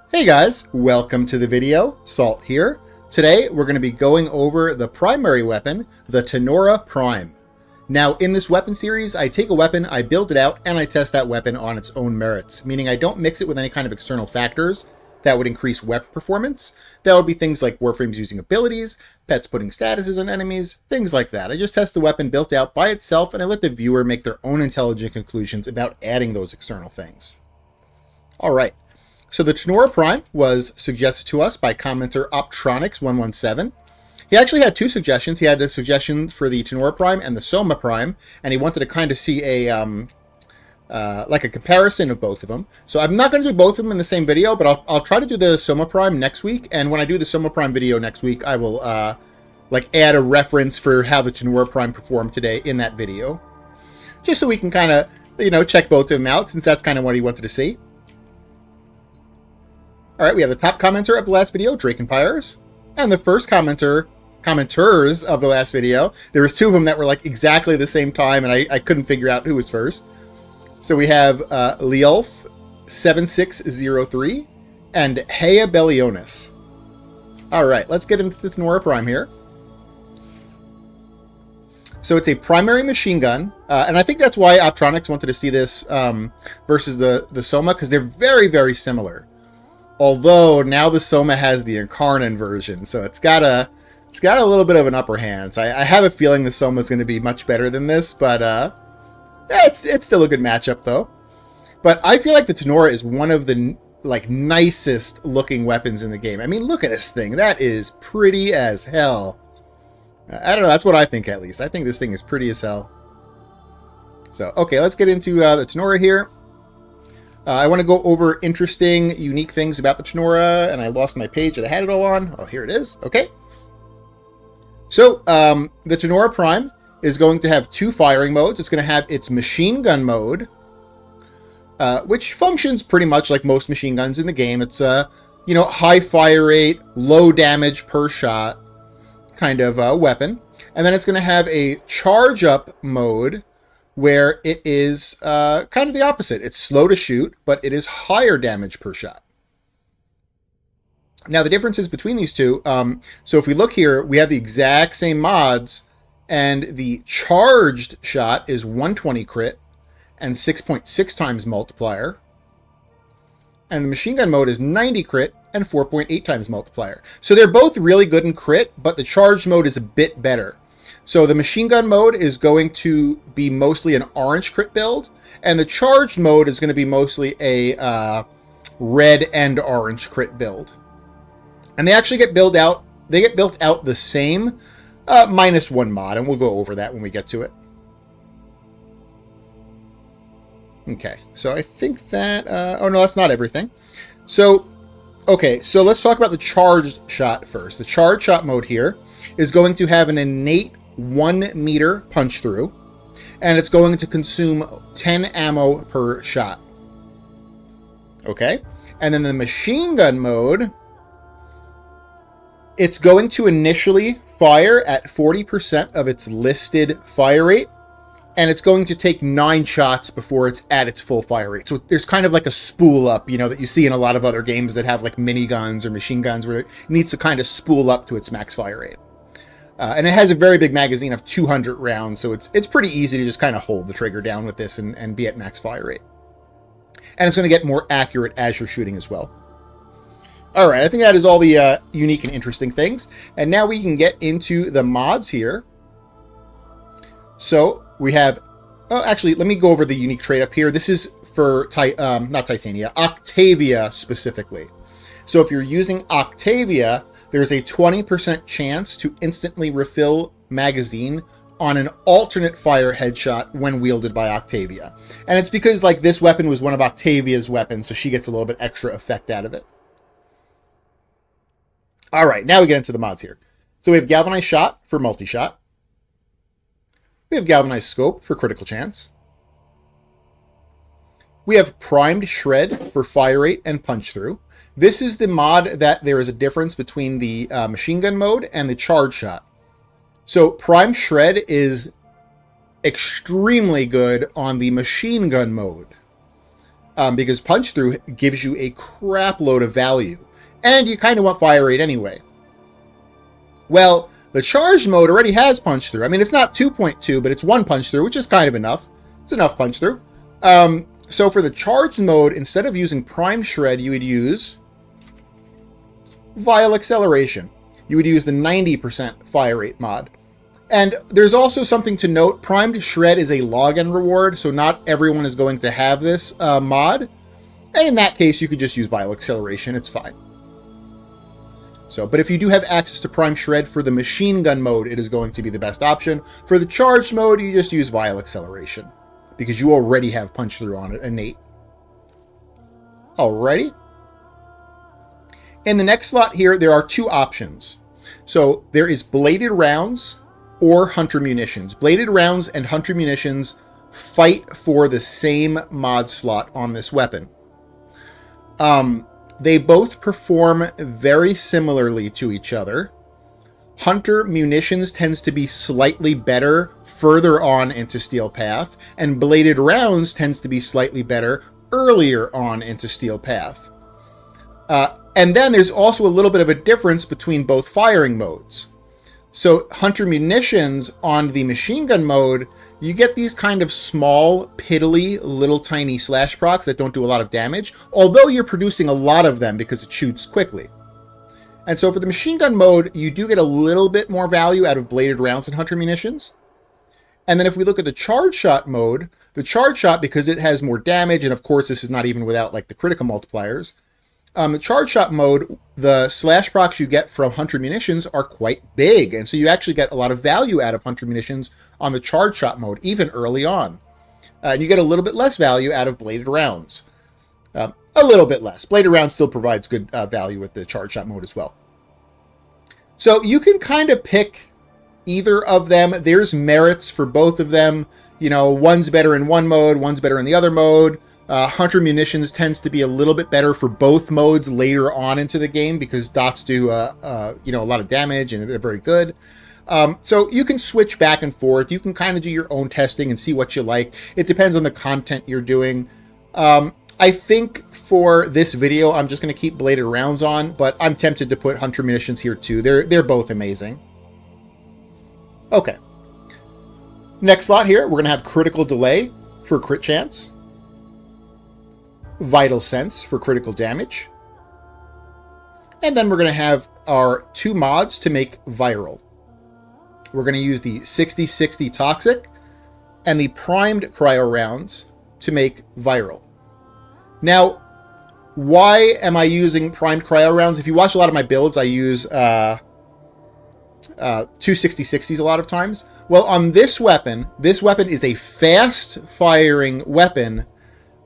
Hey guys, welcome to the video. Salt here. Today we're going to be going over the primary weapon, the Tenora Prime. Now in this weapon series, I take a weapon, I build it out, and I test that weapon on its own merits, meaning I don't mix it with any kind of external factors that would increase weapon performance. That would be things like Warframes using abilities, pets putting statuses on enemies, things like that. I just test the weapon built out by itself and I let the viewer make their own intelligent conclusions about adding those external things. Alright. So the Tenora Prime was suggested to us by commenter Optronics117. He actually had two suggestions. He had a suggestion for the Tenora Prime and the Soma Prime, and he wanted to kind of see a like a comparison of both of them. So I'm not going to do both of them in the same video, but I'll try to do the Soma Prime next week. And when I do the Soma Prime video next week, I will like add a reference for how the Tenora Prime performed today in that video, just so we can kind of check both of them out, since that's kind of what he wanted to see. All right, we have the top commenter of the last video, Drake and Pyres, and the first commenters of the last video. There was two of them that were like exactly the same time, and I couldn't figure out who was first. So we have Leolf7603 and Hea Bellionis. All right, let's get into the Tenora Prime here. So it's a primary machine gun, and I think that's why Optronics wanted to see this versus the Soma, because they're very, very similar. Although now the Soma has the Incarnon version, so it's got a little bit of an upper hand. So I have a feeling the Soma is going to be much better than this, but it's still a good matchup though. But I feel like the Tenora is one of the nicest looking weapons in the game. I mean, look at this thing. That is pretty as hell. I don't know. That's what I think, at least. I think this thing is pretty as hell. So okay, let's get into the Tenora here. I want to go over interesting, unique things about the Tenora, and I lost my page that I had it all on. Oh, here it is. Okay. So, the Tenora Prime is going to have two firing modes. It's going to have its machine gun mode, which functions pretty much like most machine guns in the game. It's a, high fire rate, low damage per shot kind of weapon. And then it's going to have a charge up mode, where it is kind of the opposite. It's slow to shoot, but it is higher damage per shot. Now, the differences between these two, so if we look here, we have the exact same mods, and the charged shot is 120 crit and 6.6 times multiplier. And the machine gun mode is 90 crit and 4.8 times multiplier. So they're both really good in crit, but the charged mode is a bit better. So the machine gun mode is going to be mostly an orange crit build, and the charged mode is going to be mostly a red and orange crit build. And they actually get built out the same, minus one mod, and we'll go over that when we get to it. Okay, so I think that, oh no, that's not everything. So, okay, so let's talk about the charged shot first. The charged shot mode here is going to have an innate 1 meter punch through, and it's going to consume 10 ammo per shot. Okay, and then the machine gun mode, it's going to initially fire at 40% of its listed fire rate, and it's going to take 9 shots before it's at its full fire rate. So there's kind of like a spool up, that you see in a lot of other games that have like miniguns or machine guns, where it needs to kind of spool up to its max fire rate. And it has a very big magazine of 200 rounds, so it's pretty easy to just kind of hold the trigger down with this and be at max fire rate. And it's going to get more accurate as you're shooting as well. All right, I think that is all the unique and interesting things. And now we can get into the mods here. So we have, oh, actually, let me go over the unique trade up here. This is for, not Titania, Octavia specifically. So if you're using Octavia, there's a 20% chance to instantly refill magazine on an alternate fire headshot when wielded by Octavia. And it's because this weapon was one of Octavia's weapons, so she gets a little bit extra effect out of it. All right, now we get into the mods here. So we have Galvanized Shot for multi-shot. We have Galvanized Scope for critical chance. We have Primed Shred for fire rate and punch through. This is the mod that there is a difference between the machine gun mode and the charge shot. So Prime Shred is extremely good on the machine gun mode. because punch through gives you a crap load of value, and you kind of want fire rate anyway. Well, the charged mode already has punch through. I mean, it's not 2.2, but it's 1 punch through, which is kind of enough. It's enough punch through. So for the charged mode, instead of using prime shred, you would use vial acceleration. You would use the 90% fire rate mod. And there's also something to note. Primed shred is a login reward, so not everyone is going to have this mod. And in that case, you could just use vial acceleration. It's fine. So, but if you do have access to prime shred for the machine gun mode, it is going to be the best option. For the charged mode, you just use vial acceleration because you already have punch through on it innate. Alrighty. In the next slot here, there are 2 options. So there is bladed rounds or hunter munitions. Bladed rounds and hunter munitions fight for the same mod slot on this weapon. They both perform very similarly to each other. Hunter munitions tends to be slightly better further on into Steel Path, and bladed rounds tends to be slightly better earlier on into Steel Path. And then there's also a little bit of a difference between both firing modes. So hunter munitions on the machine gun mode, you get these kind of small, piddly, little tiny slash procs that don't do a lot of damage, although you're producing a lot of them because it shoots quickly. And so for the machine gun mode, you do get a little bit more value out of bladed rounds and hunter munitions. And then if we look at the charge shot mode, the charge shot, because it has more damage, and of course this is not even without like the critical multipliers, the charge shot mode, the slash procs you get from hunter munitions are quite big. And so you actually get a lot of value out of hunter munitions on the charge shot mode, even early on. And you get a little bit less value out of bladed rounds. A little bit less. Bladed rounds still provides good value with the charge shot mode as well. So you can kind of pick either of them. There's merits for both of them. You know, one's better in one mode, one's better in the other mode. Hunter munitions tends to be a little bit better for both modes later on into the game because dots do a lot of damage and they're very good. So you can switch back and forth. You can kind of do your own testing and see what you like. It depends on the content you're doing. I think for this video, I'm just going to keep bladed rounds on, but I'm tempted to put hunter munitions here too. They're both amazing. Okay. Next slot here, we're going to have critical delay for crit chance. Vital Sense for critical damage. And then we're going to have our 2 mods to make viral. We're going to use the 60-60 Toxic and the primed cryo rounds to make viral. Now, why am I using primed cryo rounds? If you watch a lot of my builds, I use 2 60-60s a lot of times. Well, on this weapon is a fast-firing weapon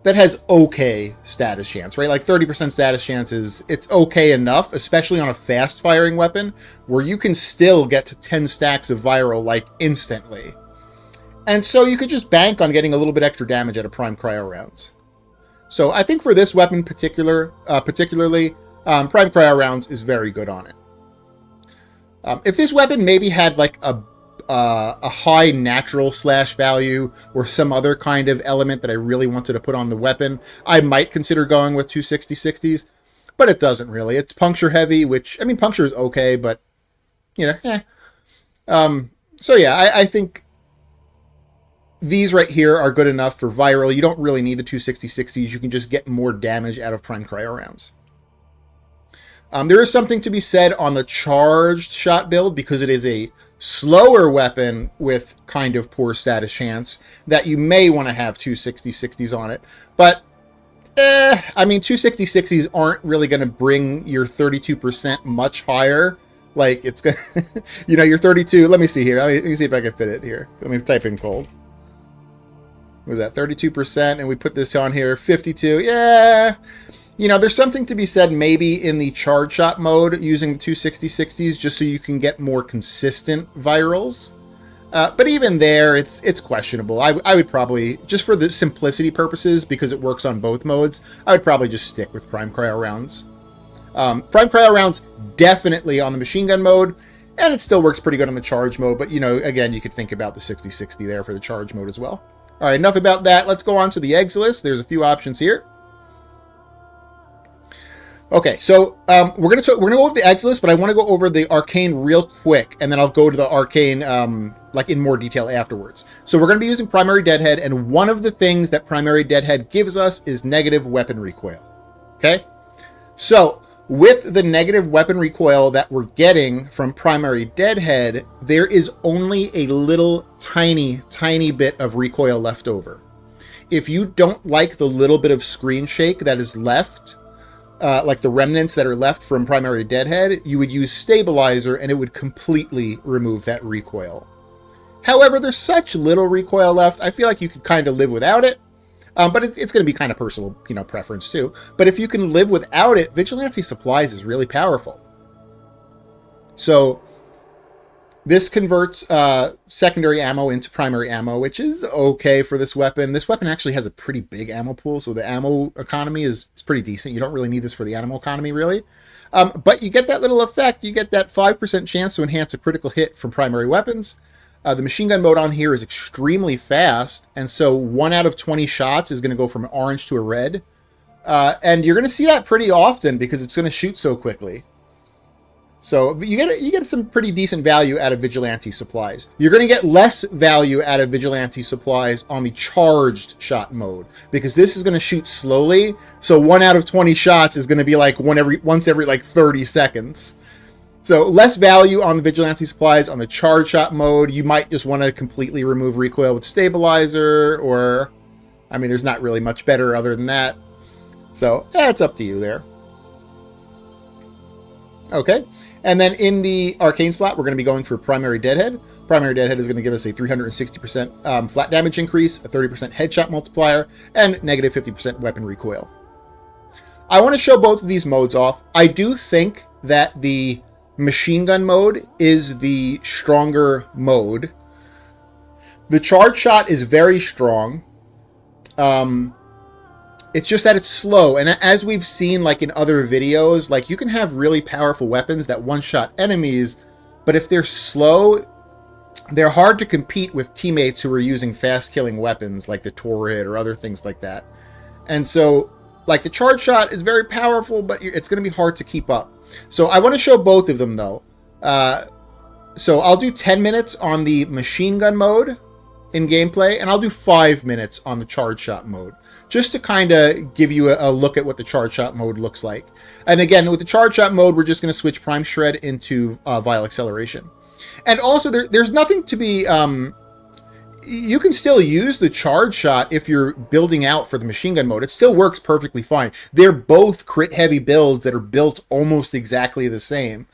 that has okay status chance, right? Like 30% status chance it's okay enough, especially on a fast-firing weapon, where you can still get to 10 stacks of viral, like, instantly. And so you could just bank on getting a little bit extra damage out of prime cryo rounds. So I think for this weapon particularly, prime cryo rounds is very good on it. If this weapon maybe had like a high natural slash value or some other kind of element that I really wanted to put on the weapon, I might consider going with 2 60-60s, but it doesn't really. It's puncture heavy, which, I mean, puncture is okay, but, you know, So yeah, I think these right here are good enough for viral. You don't really need the 2 60-60s. You can just get more damage out of prime cryo rounds. There is something to be said on the charged shot build because it is a slower weapon with kind of poor status chance that you may want to have 2 60-60s on it. But, I mean, 2 60-60s aren't really going to bring your 32% much higher. Like, it's going to, you know, your 32, let me see here. Let me see if I can fit it here. Let me type in cold. What was that, 32%? And we put this on here, 52. Yeah. You know, there's something to be said maybe in the charge shot mode using 2 60-60s just so you can get more consistent virals. But even there, it's questionable. I would probably, just for the simplicity purposes, because it works on both modes, I would probably just stick with prime cryo rounds. Prime cryo rounds definitely on the machine gun mode, and it still works pretty good on the charge mode. But, you know, again, you could think about the 60-60 there for the charge mode as well. All right, enough about that. Let's go on to the eggs list. There's a few options here. Okay, so we're gonna go over the eggs list, but I want to go over the arcane real quick, and then I'll go to the arcane like in more detail afterwards. So we're gonna be using primary deadhead, and one of the things that primary deadhead gives us is negative weapon recoil. Okay, so with the negative weapon recoil that we're getting from primary deadhead, there is only a little tiny bit of recoil left over. If you don't like the little bit of screen shake that is left, like the remnants that are left from primary deadhead, you would use stabilizer and it would completely remove that recoil. However, there's such little recoil left, I feel like you could kind of live without it. But it's going to be kind of personal, preference too. But if you can live without it, Vigilante Supplies is really powerful. So this converts secondary ammo into primary ammo, which is okay for this weapon. This weapon actually has a pretty big ammo pool, so the ammo economy is pretty decent. You don't really need this for the ammo economy, really. But you get that little effect. You get that 5% chance to enhance a critical hit from primary weapons. The machine gun mode on here is extremely fast, and so 1 out of 20 shots is going to go from an orange to a red. And you're going to see that pretty often because it's going to shoot so quickly. So you get some pretty decent value out of Vigilante Supplies. You're going to get less value out of Vigilante Supplies on the charged shot mode because this is going to shoot slowly. So 1 out of 20 shots is going to be like once every like 30 seconds. So less value on the Vigilante Supplies. On the charge shot mode, you might just want to completely remove recoil with stabilizer, or, I mean, there's not really much better other than that. So it's up to you there. Okay, and then in the arcane slot, we're going to be going for primary deadhead. Primary deadhead is going to give us a 360% flat damage increase, a 30% headshot multiplier, and negative 50% weapon recoil. I want to show both of these modes off. I do think that the machine gun mode is the stronger mode. The charge shot is very strong. It's just that it's slow, and as we've seen like in other videos, like you can have really powerful weapons that one-shot enemies, but if they're slow, they're hard to compete with teammates who are using fast-killing weapons like the turret or other things like that. And so, like the charge shot is very powerful, but it's going to be hard to keep up. So I want to show both of them though. So I'll do 10 minutes on the machine gun mode in gameplay, and I'll do 5 minutes on the charge shot mode, just to kind of give you a look at what the charge shot mode looks like. And again, with the charge shot mode, we're just going to switch Prime Shred into Vial Acceleration. And also, there's nothing to be... you can still use the charge shot if you're building out for the machine gun mode. It still works perfectly fine. They're both crit heavy builds that are built almost exactly the same.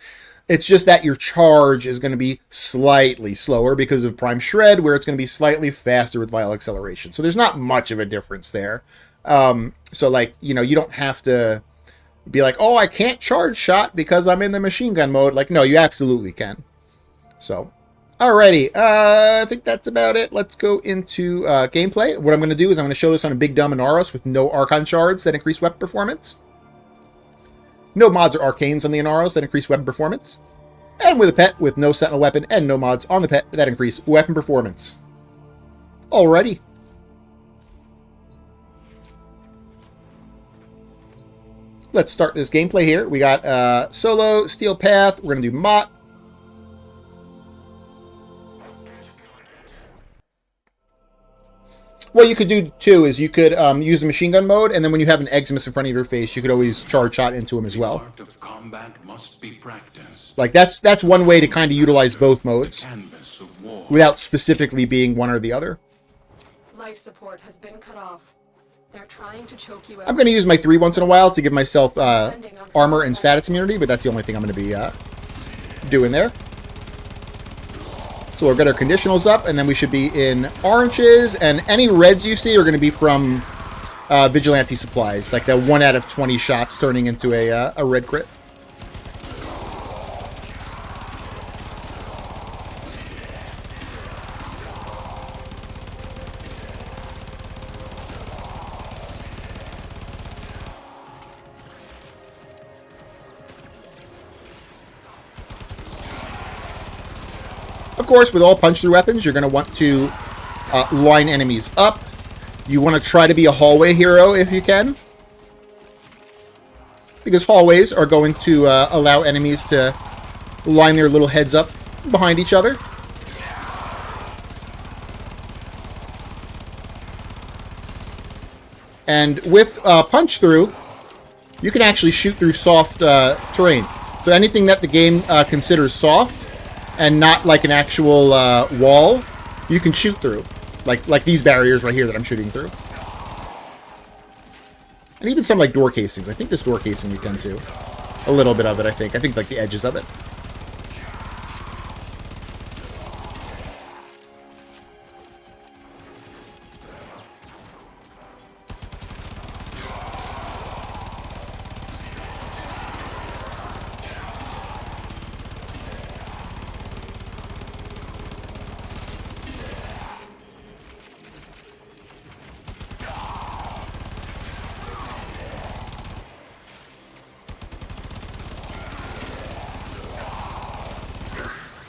It's just that your charge is going to be slightly slower because of Prime Shred, where it's going to be slightly faster with Vial Acceleration. So there's not much of a difference there. So like, you don't have to be like, oh, I can't charge shot because I'm in the machine gun mode. Like, no, you absolutely can. So... Alrighty, I think that's about it. Let's go into gameplay. What I'm going to do is I'm going to show this on a big dumb Inaros with no Archon shards that increase weapon performance. No mods or arcanes on the Inaros that increase weapon performance. And with a pet with no sentinel weapon and no mods on the pet that increase weapon performance. Alrighty. Let's start this gameplay here. We got Solo, Steel Path. We're going to do Mott. What you could do, too, is you could use the machine gun mode, and then when you have an Eximus in front of your face, you could always charge shot into him as well. The art of combat must be practiced. Like, that's one way to kind of utilize both modes without specifically being one or the other. Life support has been cut off. They're trying to choke you out. I'm going to use my 3 once in a while to give myself armor and status immunity, but that's the only thing I'm going to be doing there. So we'll get our conditionals up, and then we should be in oranges, and any reds you see are going to be from Vigilante Supplies, like that 1 out of 20 shots turning into a red crit. Of course, with all punch-through weapons, you're going to want to line enemies up. You want to try to be a hallway hero if you can, because hallways are going to allow enemies to line their little heads up behind each other. And with punch through, you can actually shoot through soft terrain. So anything that the game considers soft and not like an actual wall, you can shoot through. Like these barriers right here that I'm shooting through. And even some like door casings. I think this door casing you can too. A little bit of it, I think. I think like the edges of it.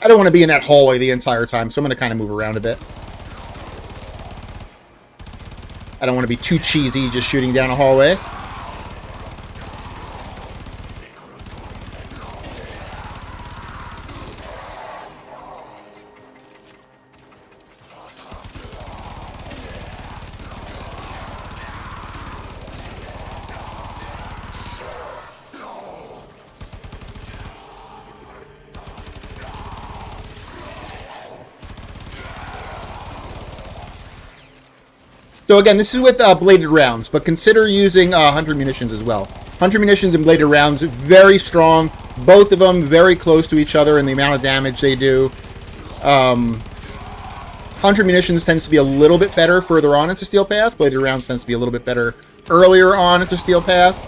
I don't want to be in that hallway the entire time, so I'm going to kind of move around a bit. I don't want to be too cheesy just shooting down a hallway. So again, this is with bladed rounds, but consider using hunter munitions as well. Hunter munitions and bladed rounds, very strong. Both of them very close to each other in the amount of damage they do. Hunter munitions tends to be a little bit better further on into Steel Path. Bladed rounds tends to be a little bit better earlier on into Steel Path.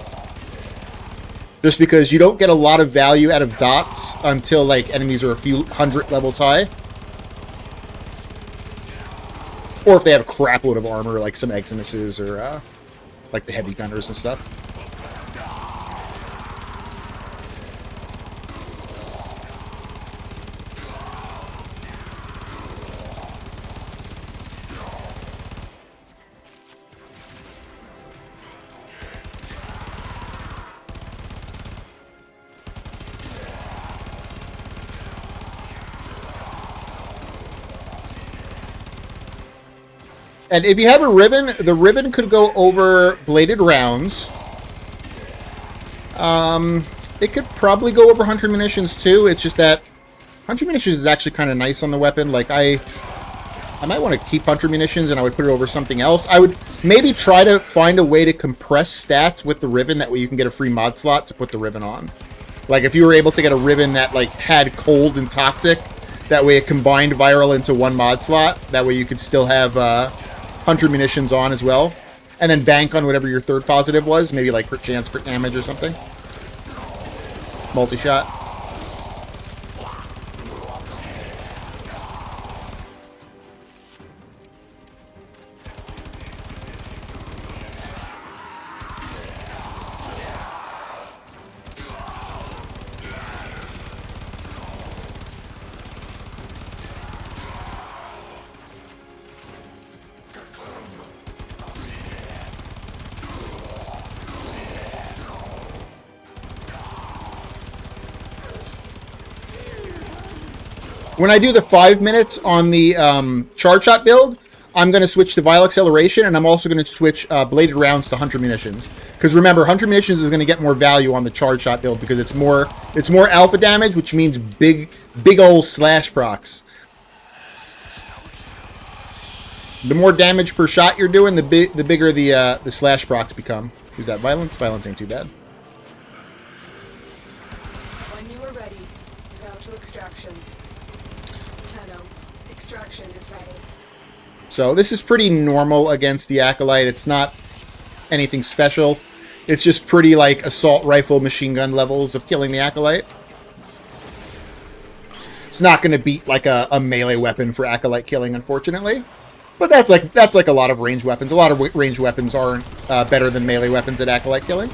Just because you don't get a lot of value out of dots until like enemies are a few hundred levels high. Or if they have a crap load of armor, like some Eximuses or like the heavy gunners and stuff. And if you have a ribbon, the ribbon could go over bladed rounds. It could probably go over hunter munitions too. It's just that hunter munitions is actually kind of nice on the weapon. Like I might want to keep hunter munitions and I would put it over something else. I would maybe try to find a way to compress stats with the ribbon. That way you can get a free mod slot to put the ribbon on. Like if you were able to get a ribbon that like had cold and toxic, that way it combined viral into one mod slot. That way you could still have hunter munitions on as well, and then bank on whatever your third positive was, maybe like crit chance, crit damage or something. Multi-shot. When I do the 5 minutes on the charge shot build, I'm going to switch to Vile Acceleration, and I'm also going to switch bladed rounds to hunter munitions. Because remember, hunter munitions is going to get more value on the charge shot build because it's more alpha damage, which means big old slash procs. The more damage per shot you're doing, the bigger the slash procs become. Who's that? Violence? Violence ain't too bad. When you are ready, go to extraction. Extraction is ready. So this is pretty normal against the Acolyte. It's not anything special. It's just pretty like assault rifle machine gun levels of killing the Acolyte. It's not going to beat like a melee weapon for Acolyte killing, unfortunately. But that's like a lot of ranged weapons. A lot of ranged weapons aren't better than melee weapons at Acolyte killing.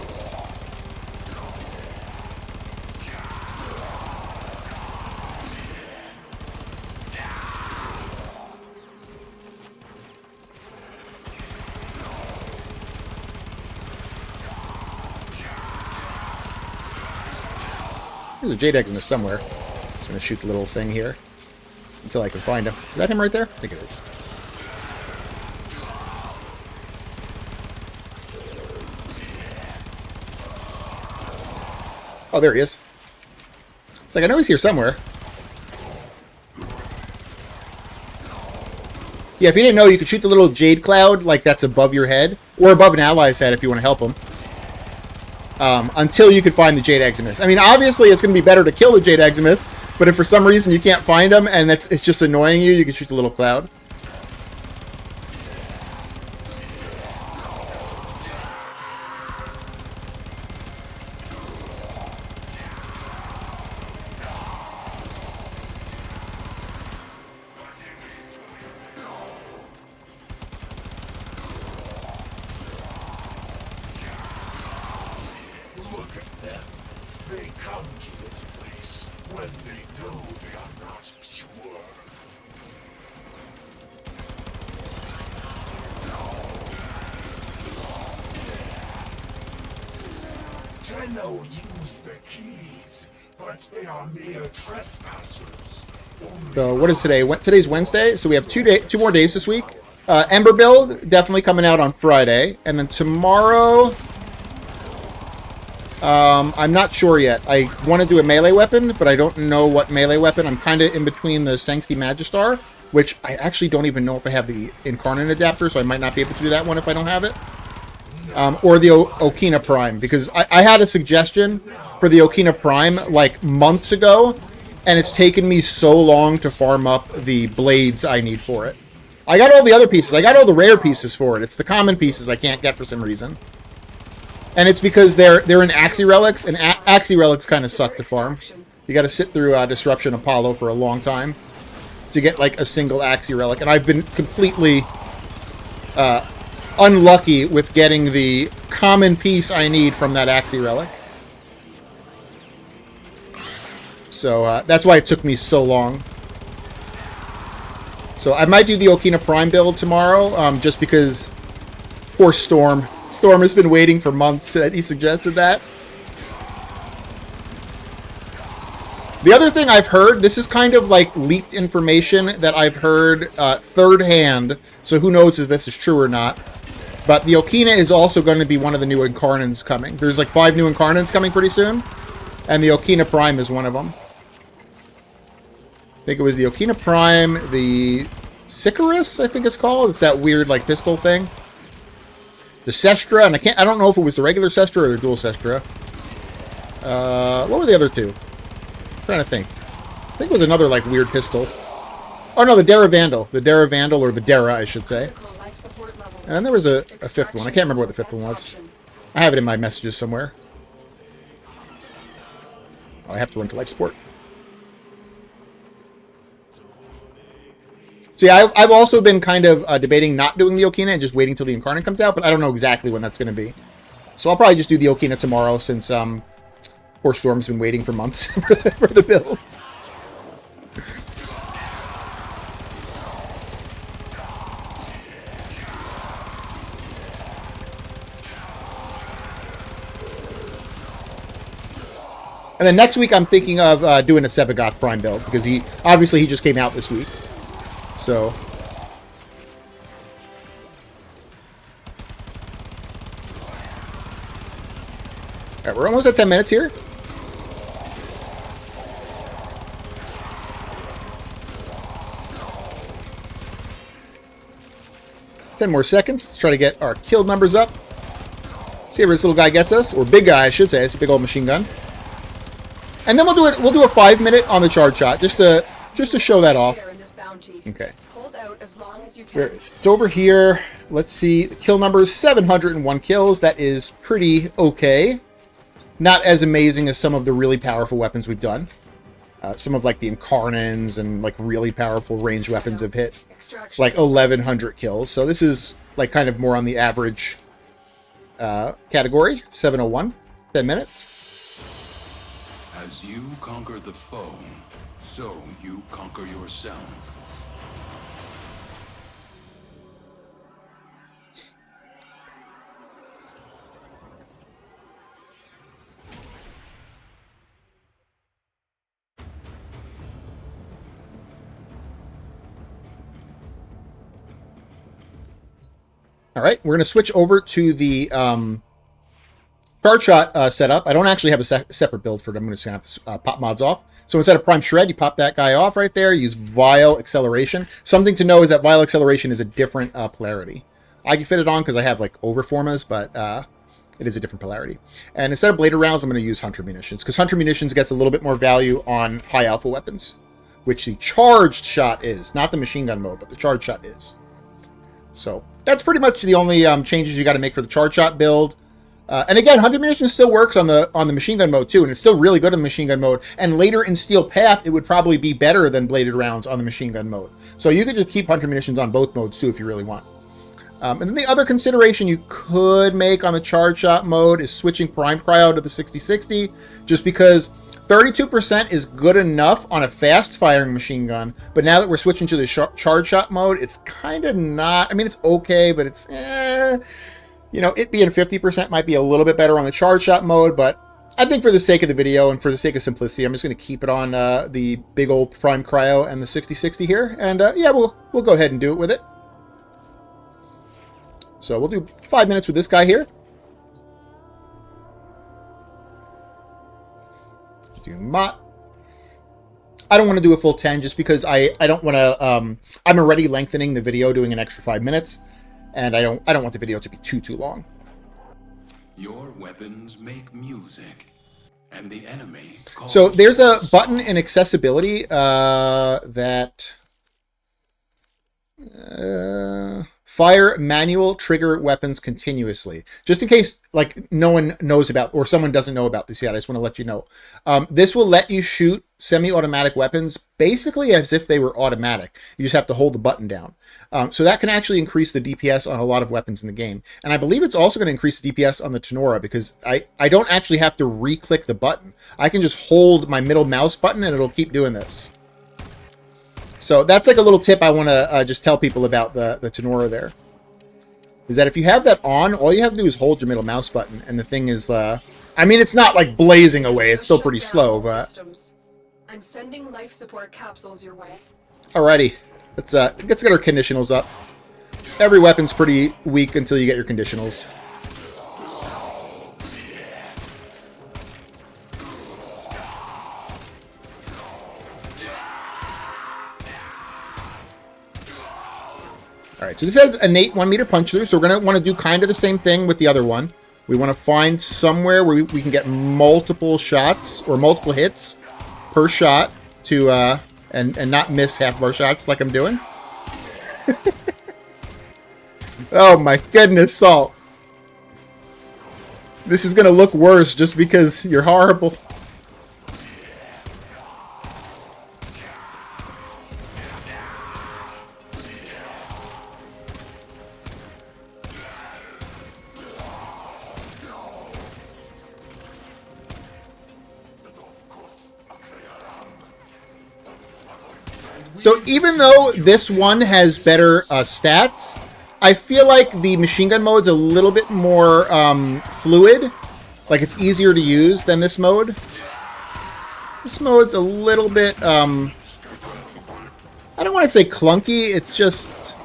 There's a Jade Eximus somewhere. Just gonna shoot the little thing here until I can find him. Is that him right there? I think it is. Oh, there he is. It's like, I know he's here somewhere. Yeah, if you didn't know, you could shoot the little jade cloud, like that's above your head, or above an ally's head if you want to help them. Until you can find the Jade Eximus. I mean, obviously, it's going to be better to kill the Jade Eximus, but if for some reason you can't find them and it's just annoying you, you can shoot the little cloud. They come to this place when they know they are not pure. Tenno use the keys, but they are mere trespassers. So what is today? Today's Wednesday, so we have 2 more days this week. Ember build definitely coming out on Friday, and then tomorrow. I'm not sure yet. I want to do a melee weapon, but I don't know what melee weapon. I'm kind of in between the Sancti Magistar, which I actually don't even know if I have the Incarnate adapter, so I might not be able to do that one if I don't have it. Or the Okina Prime, because I had a suggestion for the Okina Prime like months ago, and it's taken me so long to farm up the blades I need for it. I got all the other pieces. I got all the rare pieces for it. It's the common pieces I can't get for some reason. And it's because they're in Axi Relics, and Axi Relics kind of suck to farm. You got to sit through Disruption Apollo for a long time to get like a single Axi Relic. And I've been completely unlucky with getting the common piece I need from that Axi Relic. So that's why it took me so long. So I might do the Okina Prime build tomorrow, just because poor Storm. Storm has been waiting for months that he suggested that. The other thing I've heard, this is kind of like leaked information that I've heard third hand, so who knows if this is true or not. But the Okina is also going to be one of the new Incarnants coming. There's like 5 new Incarnants coming pretty soon, and the Okina Prime is one of them. I think it was the Okina Prime, the Sicarus, I think it's called. It's that weird like pistol thing. The Sestra, and I don't know if it was the regular Sestra or the dual Sestra. What were the other 2? I'm trying to think. I think it was another like weird pistol. Oh no, the Dara Vandal. The Dara Vandal, or the Dara, I should say. And there was a 5th one. I can't remember what the 5th one was. I have it in my messages somewhere. Oh, I have to run to life support. See, I've also been kind of debating not doing the Okina and just waiting till the Incarnate comes out, but I don't know exactly when that's going to be. So I'll probably just do the Okina tomorrow, since poor Storm's been waiting for months for the build. And then next week I'm thinking of doing a Sevagoth Prime build, because he just came out this week. So, alright, we're almost at 10 minutes here. Ten more seconds. Let's try to get our kill numbers up. See if this little guy gets us, or big guy, I should say. It's a big old machine gun. And then we'll do it. We'll do a 5-minute on the charge shot, just to show that off. Okay. It's over here. Let's see. The kill number is 701 kills. That is pretty okay. Not as amazing as some of the really powerful weapons we've done. Some of like the Incarnans and like really powerful ranged weapons have hit like 1,100 kills. So this is like kind of more on the average category. 701. 10 minutes. As you conquer the foe, so you conquer yourself. All right, we're going to switch over to the charge shot setup. I don't actually have a separate build for it. I'm just going to have to pop mods off. So instead of prime shred, you pop that guy off right there. Use vial acceleration. Something to know is that vial acceleration is a different polarity. I can fit it on because I have like overformas, but it is a different polarity. And instead of bladed rounds, I'm going to use hunter munitions because hunter munitions gets a little bit more value on high alpha weapons, which the charged shot is. Not the machine gun mode, but the charged shot is. So that's pretty much the only changes you got to make for the charge shot build. And again, hunter munitions still works on the machine gun mode too, and it's still really good in the machine gun mode. And later in Steel Path, it would probably be better than bladed rounds on the machine gun mode. So you could just keep hunter munitions on both modes too if you really want. And then the other consideration you could make on the charge shot mode is switching prime cryo to the 6060, just because 32% is good enough on a fast firing machine gun, but now that we're switching to the charge shot mode, it's kind of not. I mean, it's okay, but it's you know, it being 50% might be a little bit better on the charge shot mode, but I think for the sake of the video and for the sake of simplicity, I'm just going to keep it on the big old prime cryo and the 6060 here, and yeah, we'll go ahead and do it with it. So we'll do 5 minutes with this guy here. Do Mott. I don't want to do a full 10 just because I don't want to. I'm already lengthening the video doing an extra 5 minutes, and I don't want the video to be too long. Your weapons make music, and the enemy calls. So there's a button in accessibility that fire manual trigger weapons continuously. Just in case like no one knows about, or someone doesn't know about this yet, I just want to let you know. This will let you shoot semi-automatic weapons basically as if they were automatic. You just have to hold the button down. So that can actually increase the DPS on a lot of weapons in the game. And I believe it's also going to increase the DPS on the Tenora because I don't actually have to re-click the button. I can just hold my middle mouse button and it'll keep doing this. So that's like a little tip I want to just tell people about the Tenora there. Is that if you have that on, all you have to do is hold your middle mouse button, and the thing is, I mean, it's not like blazing away. It's still pretty slow, but... I'm sending life support capsules your way. Alrighty. Let's get our conditionals up. Every weapon's pretty weak until you get your conditionals. Alright, so this has innate 1 meter punch through, so we're going to want to do kind of the same thing with the other one. We want to find somewhere where we can get multiple shots, or multiple hits per shot to, and not miss half of our shots like I'm doing. Oh my goodness, Salt. This is going to look worse just because you're horrible. So even though this one has better stats, I feel like the machine gun mode's a little bit more fluid. Like it's easier to use than this mode. This mode's a little bit, I don't want to say clunky, it's just...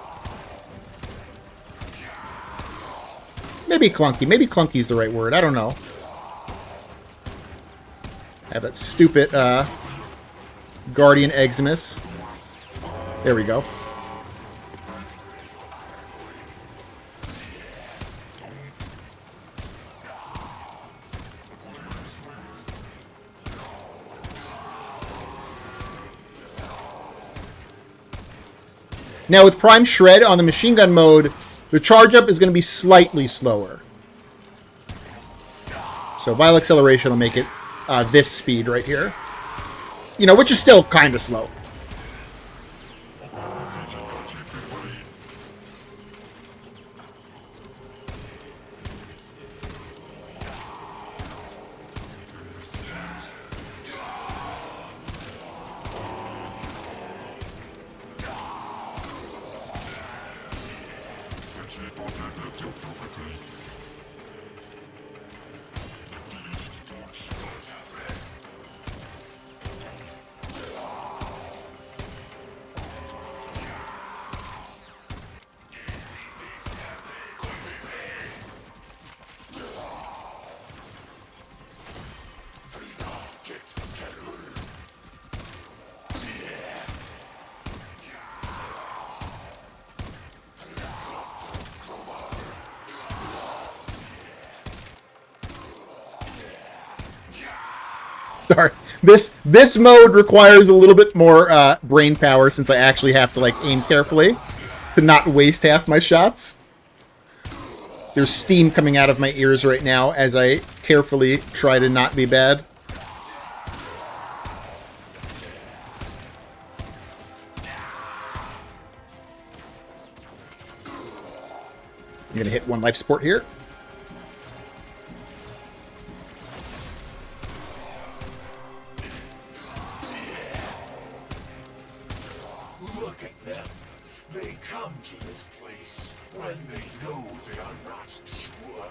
Maybe clunky. Maybe clunky is the right word. I don't know. I have that stupid Guardian Eximus. There we go. Now with Prime Shred on the machine gun mode, the charge up is going to be slightly slower. So Vial Acceleration will make it this speed right here. You know, which is still kind of slow. Sorry. This mode requires a little bit more brain power since I actually have to like aim carefully to not waste half my shots. There's steam coming out of my ears right now as I carefully try to not be bad. I'm going to hit 1 life support here. Look at them. They come to this place when they know they are not pure.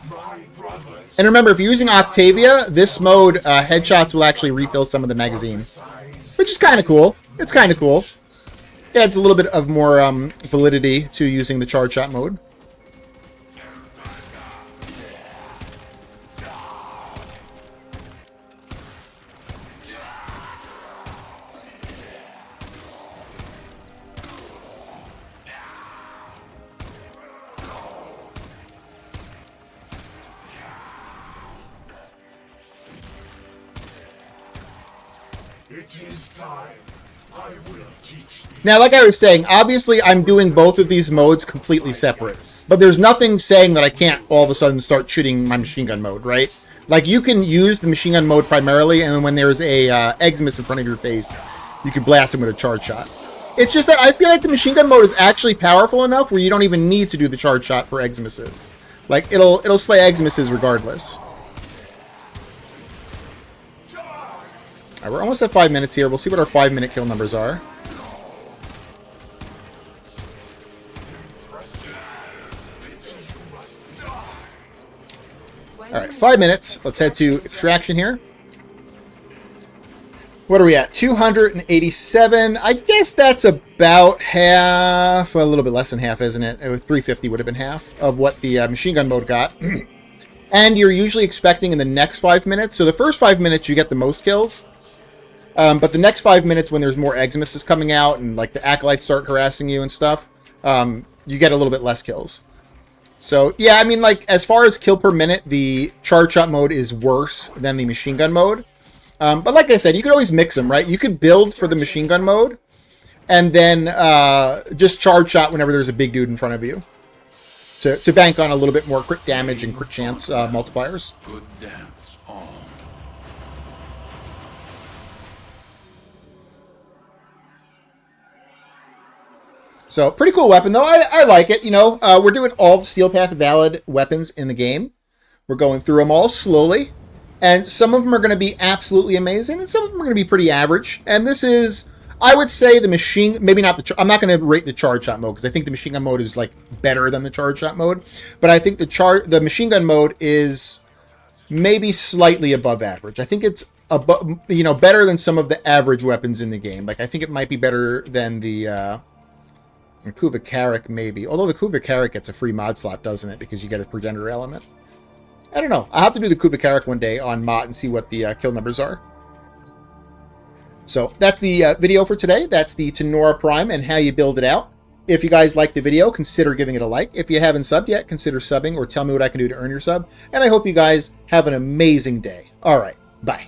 My brothers. And remember, if you're using Octavia, this mode, headshots will actually refill some of the magazine. Which is kind of cool. It's kind of cool. It adds a little bit of more validity to using the charge shot mode. It is time. I will teach thee. Now, like I was saying, obviously I'm doing both of these modes completely separate. But there's nothing saying that I can't all of a sudden start shooting my machine gun mode, right? Like, you can use the machine gun mode primarily, and then when there's a Eximus in front of your face, you can blast him with a charge shot. It's just that I feel like the machine gun mode is actually powerful enough where you don't even need to do the charge shot for Eximuses. Like, it'll slay Eximuses regardless. Alright, we're almost at 5 minutes here. We'll see what our 5-minute kill numbers are. Alright, 5 minutes. Let's head to extraction here. What are we at? 287. I guess that's about half, well, a little bit less than half, isn't it? 350 would have been half of what the machine gun mode got. And you're usually expecting in the next 5 minutes. So the first 5 minutes you get the most kills. But the next 5 minutes when there's more Eximuses coming out and like the Acolytes start harassing you and stuff, you get a little bit less kills. So, yeah, I mean, like, as far as kill per minute, the charge shot mode is worse than the machine gun mode. But like I said, you could always mix them, right? You could build for the machine gun mode and then just charge shot whenever there's a big dude in front of you to bank on a little bit more crit damage and crit chance multipliers. Good dance on. So, pretty cool weapon, though. I like it. You know, we're doing all the Steel Path Valid weapons in the game. We're going through them all slowly. And some of them are going to be absolutely amazing, and some of them are going to be pretty average. And this is, I would say, the machine... Maybe not the... I'm not going to rate the charge shot mode, because I think the machine gun mode is, like, better than the charge shot mode. But I think the machine gun mode is maybe slightly above average. I think it's above, you know, better than some of the average weapons in the game. Like, I think it might be better than the... Kuva Carrick, maybe. Although the Kuva Carrick gets a free mod slot, doesn't it? Because you get a progenitor element. I don't know. I'll have to do the Kuva Carrick one day on Mott and see what the kill numbers are. So that's the video for today. That's the Tenora Prime and how you build it out. If you guys like the video, consider giving it a like. If you haven't subbed yet, consider subbing or tell me what I can do to earn your sub. And I hope you guys have an amazing day. All right. Bye.